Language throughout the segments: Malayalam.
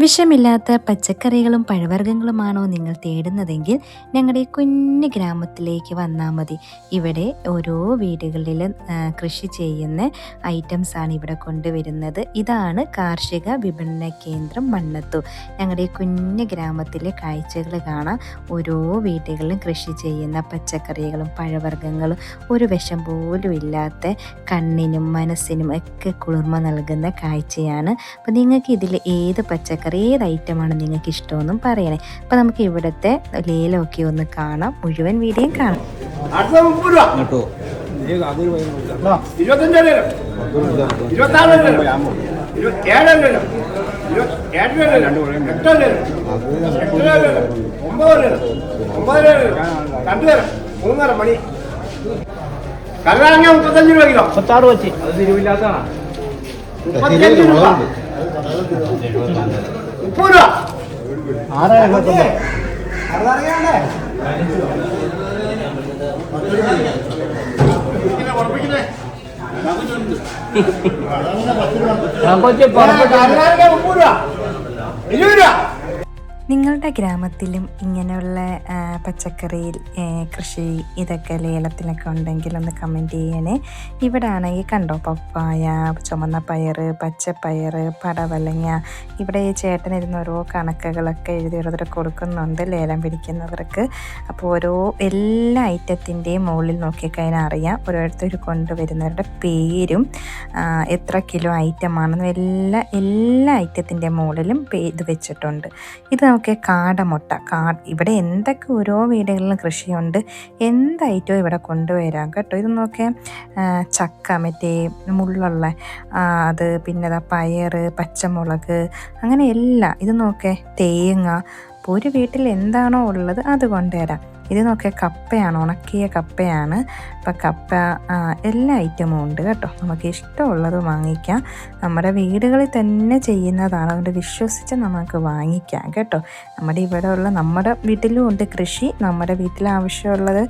വിഷമില്ലാത്ത പച്ചക്കറികളും പഴവർഗ്ഗങ്ങളുമാണോ നിങ്ങൾ തേടുന്നതെങ്കിൽ ഞങ്ങളുടെ ഈ കുഞ്ഞു ഗ്രാമത്തിലേക്ക് വന്നാൽ മതി. ഇവിടെ ഓരോ വീടുകളിലും കൃഷി ചെയ്യുന്ന ഐറ്റംസാണ് ഇവിടെ കൊണ്ടുവരുന്നത്. ഇതാണ് കാർഷിക വിപണന കേന്ദ്രം മണ്ണത്തൂർ. ഞങ്ങളുടെ ഈ കുഞ്ഞു ഗ്രാമത്തിലെ കാഴ്ചകൾ കാണാം. ഓരോ വീടുകളിലും കൃഷി ചെയ്യുന്ന പച്ചക്കറികളും പഴവർഗ്ഗങ്ങളും ഒരു വിഷം പോലും ഇല്ലാത്ത കണ്ണിനും മനസ്സിനും ഒക്കെ കുളിർമ നൽകുന്ന കാഴ്ചയാണ്. അപ്പോൾ നിങ്ങൾക്ക് ഇതിൽ ഏത് പച്ചക്കറി ഏത് ഐറ്റമാണ് നിങ്ങൾക്ക് ഇഷ്ടമെന്നും പറയണേ. അപ്പോൾ നമുക്ക് ഇവിടുത്തെ ലേലമൊക്കെ ഒന്ന് കാണാം, മുഴുവൻ വീഡിയോയും കാണാം. കല്ലാങ്ങ 35 രൂപ കിലോ 66 വെച്ച് അത് തിരുവില്ലാത്തതാണ്. 35 രൂപ 30 രൂപ 6 നിങ്ങളുടെ ഗ്രാമത്തിലും ഇങ്ങനെയുള്ള പച്ചക്കറി കൃഷി ഇതൊക്കെ ലേലത്തിലൊക്കെ ഉണ്ടെങ്കിൽ ഒന്ന് കമൻറ്റ് ചെയ്യണേ. ഇവിടെ ആണെങ്കിൽ കണ്ടോ, പപ്പായ, ചുമന്ന പയർ, പച്ചപ്പയർ, പടവലങ്ങ. ഇവിടെ ഈ ചേട്ടനിരുന്ന് ഓരോ കണക്കുകളൊക്കെ എഴുതി ഓരോരുത്തർ കൊടുക്കുന്നുണ്ട് ലേലം പിടിക്കുന്നവർക്ക്. അപ്പോൾ ഓരോ എല്ലാ ഐറ്റത്തിൻ്റെയും മുകളിൽ നോക്കിക്കഴിഞ്ഞാൽ അറിയാം ഓരോരുത്തർ കൊണ്ടുവരുന്നവരുടെ പേരും എത്ര കിലോ ഐറ്റമാണെന്നും എല്ലാ ഐറ്റത്തിൻ്റെ മുകളിലും ഇത് വെച്ചിട്ടുണ്ട്. ഇത് കാടമുട്ട. ഇവിടെ എന്തൊക്കെ ഓരോ വീടുകളിലും കൃഷിയുണ്ട്, എന്ത് ഐറ്റവും ഇവിടെ കൊണ്ടുവരാം കേട്ടോ. ഇത് നോക്കിയാൽ ചക്ക, മറ്റേ മുള്ളുള്ള അത്, പിന്നെ പയർ, പച്ചമുളക്, അങ്ങനെ എല്ലാം. ഇത് നോക്കേ തേങ്ങ. അപ്പോൾ ഒരു വീട്ടിൽ എന്താണോ ഉള്ളത് അത് കൊണ്ടുവരാം. ഇത് നോക്കിയാൽ കപ്പയാണ്, ഉണക്കിയ കപ്പയാണ്. അപ്പം കപ്പ എല്ലാ ഐറ്റമും ഉണ്ട് കേട്ടോ. നമുക്ക് ഇഷ്ടമുള്ളത് വാങ്ങിക്കാം. നമ്മുടെ വീടുകളിൽ തന്നെ ചെയ്യുന്നതാണ്, അതുകൊണ്ട് വിശ്വസിച്ച് നമുക്ക് വാങ്ങിക്കാം കേട്ടോ. നമ്മുടെ വീട്ടിലും ഉണ്ട് കൃഷി. നമ്മുടെ വീട്ടിൽ ആവശ്യമുള്ളത്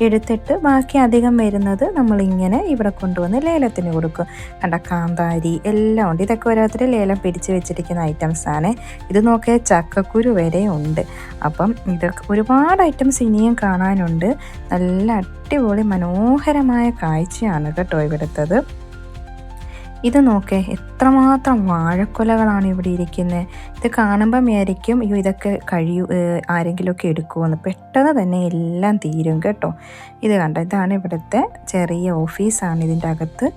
എടുത്തിട്ട് ബാക്കി അധികം വരുന്നത് നമ്മളിങ്ങനെ ഇവിടെ കൊണ്ടുവന്ന് ലേലത്തിന് കൊടുക്കും. കണ്ട കാന്താരി എല്ലാം ഉണ്ട്. ഇതൊക്കെ ഓരോരുത്തർ ലേലം പിടിച്ച് വെച്ചിരിക്കുന്ന ഐറ്റംസാണ്. ഇത് നോക്കിയാൽ ചക്കക്കുരു വരെ ഉണ്ട്. അപ്പം ഇതൊക്കെ ഒരുപാട് ഐറ്റംസ് ഇനിയും കാണാനുണ്ട്. നല്ല അടിപൊളി മനോഹരമായ കാഴ്ചയാണ് കേട്ടോ ഇവിടുത്തത്. ഇത് നോക്കേ, എത്രമാത്രം വാഴക്കൊലകളാണ് ഇവിടെ ഇരിക്കുന്നത്. ഇത് കാണുമ്പം വിചാരിക്കും അയ്യോ ഇതൊക്കെ ആരെങ്കിലുമൊക്കെ എടുക്കുമെന്ന്. പെട്ടെന്ന് തന്നെ എല്ലാം തീരും കേട്ടോ. ഇത് കണ്ടോ, ഇതാണ് ഇവിടുത്തെ ചെറിയ ഓഫീസാണ്. ഇതിൻ്റെ അകത്ത്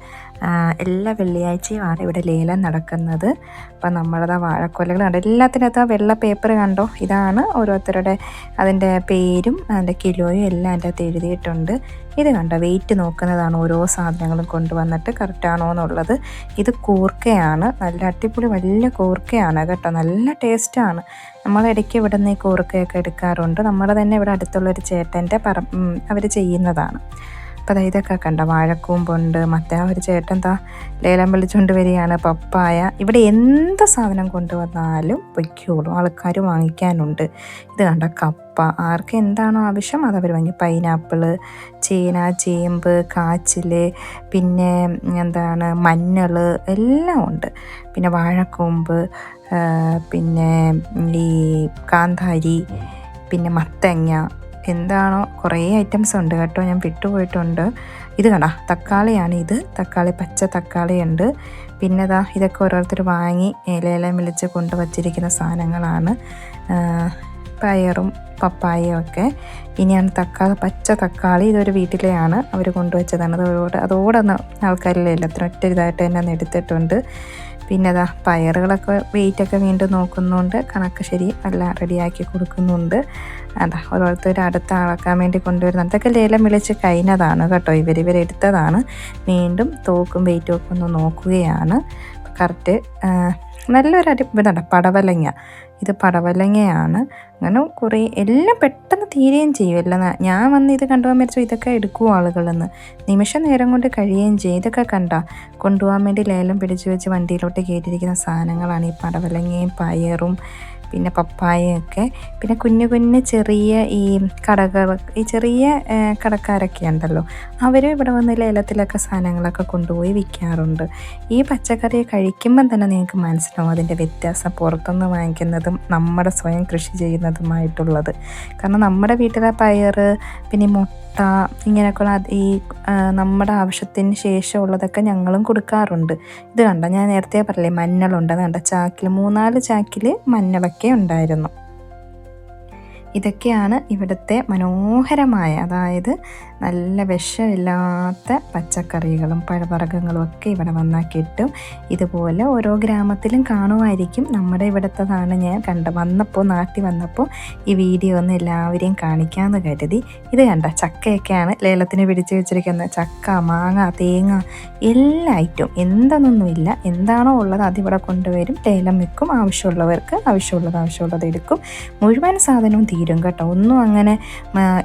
എല്ലാ വെള്ളിയാഴ്ചയുമാണ് ഇവിടെ ലേലം നടക്കുന്നത്. അപ്പം നമ്മളത് വാഴക്കൊലകൾ കണ്ടോ, എല്ലാത്തിനകത്ത് വെള്ള പേപ്പർ കണ്ടോ. ഇതാണ് ഓരോരുത്തരുടെ അതിൻ്റെ പേരും അതിൻ്റെ കിലോയും എല്ലാം അതിൻ്റെ അകത്ത് എഴുതിയിട്ടുണ്ട്. ഇത് കണ്ടോ, വെയിറ്റ് നോക്കുന്നതാണ് ഓരോ സാധനങ്ങളും കൊണ്ടുവന്നിട്ട് കറക്റ്റാണോ എന്നുള്ളത്. ഇത് കൂർക്കയാണ്, നല്ല അടിപൊളി വലിയ കൂർക്കയാണ് കേട്ടോ. നല്ല ടേസ്റ്റാണ്. നമ്മളിടയ്ക്ക് ഇവിടെ നിന്ന് ഈ കൂർക്കയൊക്കെ എടുക്കാറുണ്ട്. നമ്മുടെ തന്നെ ഇവിടെ അടുത്തുള്ളൊരു ചേട്ടൻ്റെ അവർ ചെയ്യുന്നതാണ്. അപ്പോൾ ഇതൊക്കെ കണ്ട വാഴക്കൂമ്പുണ്ട്. മറ്റേ ഒരു ചേട്ടൻ ലേലം വിളിച്ചുകൊണ്ട് വരികയാണ്. പപ്പായ. ഇവിടെ എന്ത് സാധനം കൊണ്ടുവന്നാലും പൊയ്ക്കോളും, ആൾക്കാർ വാങ്ങിക്കാനുണ്ട്. ഇത് കണ്ട കപ്പ, ആർക്ക് എന്താണോ ആവശ്യം അതവർ വാങ്ങി. പൈനാപ്പിള്, ചേന, ചേമ്പ്, കാച്ചിൽ, പിന്നെ മഞ്ഞൾ എല്ലാം ഉണ്ട്. പിന്നെ വാഴക്കൂമ്പ്, പിന്നെ ഈ കാന്താരി, പിന്നെ മത്തങ്ങ, എന്താണോ കുറേ ഐറ്റംസ് ഉണ്ട് കേട്ടോ. ഞാൻ വിട്ടുപോയിട്ടുണ്ട്. ഇത് കണ്ട തക്കാളിയാണ്. ഇത് തക്കാളി, പച്ച തക്കാളിയുണ്ട്. പിന്നെ ഇതൊക്കെ ഓരോരുത്തർ വാങ്ങി ലേലം വിളിച്ച് കൊണ്ടുവച്ചിരിക്കുന്ന സാധനങ്ങളാണ്. പയറും പപ്പായയും ഒക്കെ. ഇനിയാണ് പച്ച തക്കാളി. ഇതൊരു വീട്ടിലെയാണ് അവർ കൊണ്ടുവച്ചതാണ്. അതോടെ ആൾക്കാർ ലേലത്തിന് ഒറ്റ ഇതായിട്ട് തന്നെ എടുത്തിട്ടുണ്ട്. പിന്നെ പയറുകളൊക്കെ വെയിറ്റൊക്കെ വീണ്ടും നോക്കുന്നുണ്ട്. കണക്ക് ശരി എല്ലാം റെഡിയാക്കി കൊടുക്കുന്നുണ്ട്. ഓരോരുത്തർ അടുത്ത ആളാക്കാൻ വേണ്ടി കൊണ്ടുവരുന്നത്. അതൊക്കെ ലേലം വിളിച്ച് കഴിഞ്ഞതാണ് കേട്ടോ. ഇവരെടുത്തതാണ്. വീണ്ടും തൂക്കും വെയിറ്റും ഒക്കെ ഒന്ന് നോക്കുകയാണ്. കറക്റ്റ് നല്ലൊരു ഇതുണ്ട്. പടവലങ്ങ. ഇത് പടവലങ്ങയാണ്. അങ്ങനെ കുറേ എല്ലാം പെട്ടെന്ന് തീരുകയും ചെയ്യും. എല്ലാം ഞാൻ വന്ന് ഇത് കണ്ടുപോകാൻ വിചാരിച്ചു ഇതൊക്കെ എടുക്കും ആളുകളെന്ന്. നിമിഷ നേരം കൊണ്ട് കഴിയുകയും ചെയ്യും. ഇതൊക്കെ കൊണ്ടുപോകാൻ വേണ്ടി ലേലം പിടിച്ചു വെച്ച് വണ്ടിയിലോട്ട് കയറ്റിയിരിക്കുന്ന സാധനങ്ങളാണ് ഈ പടവലങ്ങയും പയറും പിന്നെ പപ്പായയൊക്കെ, പിന്നെ കുഞ്ഞു കുഞ്ഞു ചെറിയ ഈ കടകൾ, ഈ ചെറിയ കടക്കാരൊക്കെ ഉണ്ടല്ലോ, അവരും ഇവിടെ വന്ന് ലേലത്തിലൊക്കെ സാധനങ്ങളൊക്കെ കൊണ്ടുപോയി വിൽക്കാറുണ്ട്. ഈ പച്ചക്കറി കഴിക്കുമ്പം തന്നെ നിങ്ങൾക്ക് മനസ്സിലാവും അതിൻ്റെ വ്യത്യാസം പുറത്തുനിന്ന് വാങ്ങിക്കുന്നതും നമ്മുടെ സ്വയം കൃഷി ചെയ്യുന്നതുമായിട്ടുള്ളത്. കാരണം നമ്മുടെ വീട്ടിലെ പയർ, പിന്നെ മുട്ട, ഇങ്ങനെയൊക്കെയുള്ള ഈ നമ്മുടെ ആവശ്യത്തിന് ശേഷമുള്ളതൊക്കെ ഞങ്ങളും കൊടുക്കാറുണ്ട്. ഇത് കണ്ടോ, ഞാൻ നേരത്തെ പറഞ്ഞില്ലേ മഞ്ഞളുണ്ട്, കണ്ട ചാക്കിൽ 3-4 ചാക്കിൽ മഞ്ഞളൊക്കെ ഉണ്ടായിരുന്നു. ഇതൊക്കെയാണ് ഇവിടുത്തെ മനോഹരമായ, അതായത് നല്ല വിഷമില്ലാത്ത പച്ചക്കറികളും പഴവർഗ്ഗങ്ങളും ഒക്കെ ഇവിടെ വന്നാൽ കിട്ടും. ഇതുപോലെ ഓരോ ഗ്രാമത്തിലും കാണുമായിരിക്കും. നമ്മുടെ ഇവിടുത്തതാണ് ഞാൻ നാട്ടിൽ വന്നപ്പോൾ ഈ വീഡിയോ ഒന്ന് എല്ലാവരെയും കാണിക്കാമെന്ന് കരുതി. ഇത് കണ്ട ചക്കയൊക്കെയാണ് ലേലത്തിന് പിടിച്ചു വെച്ചിരിക്കുന്നത്. ചക്ക, മാങ്ങ, തേങ്ങ, എല്ലാ ഐറ്റവും എന്തെന്നൊന്നുമില്ല, എന്താണോ ഉള്ളത് അതിവിടെ കൊണ്ടുവരും, ലേലം വെക്കും. ആവശ്യമുള്ളവർക്ക് ആവശ്യമുള്ളത് എടുക്കും. മുഴുവൻ സാധനവും തീരും കേട്ടോ. ഒന്നും അങ്ങനെ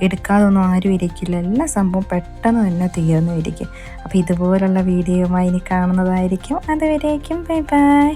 എടുക്കാതൊന്നും ആരും ഇരിക്കില്ല. എല്ലാ സംഭവം പെട്ടെന്ന് തന്നെ തീർന്നു ഇരിക്കും. അപ്പോൾ ഇതുപോലുള്ള വീഡിയോയുമായി ഇനി കാണുന്നതായിരിക്കും. അതുവരേക്കും ബൈ ബൈ.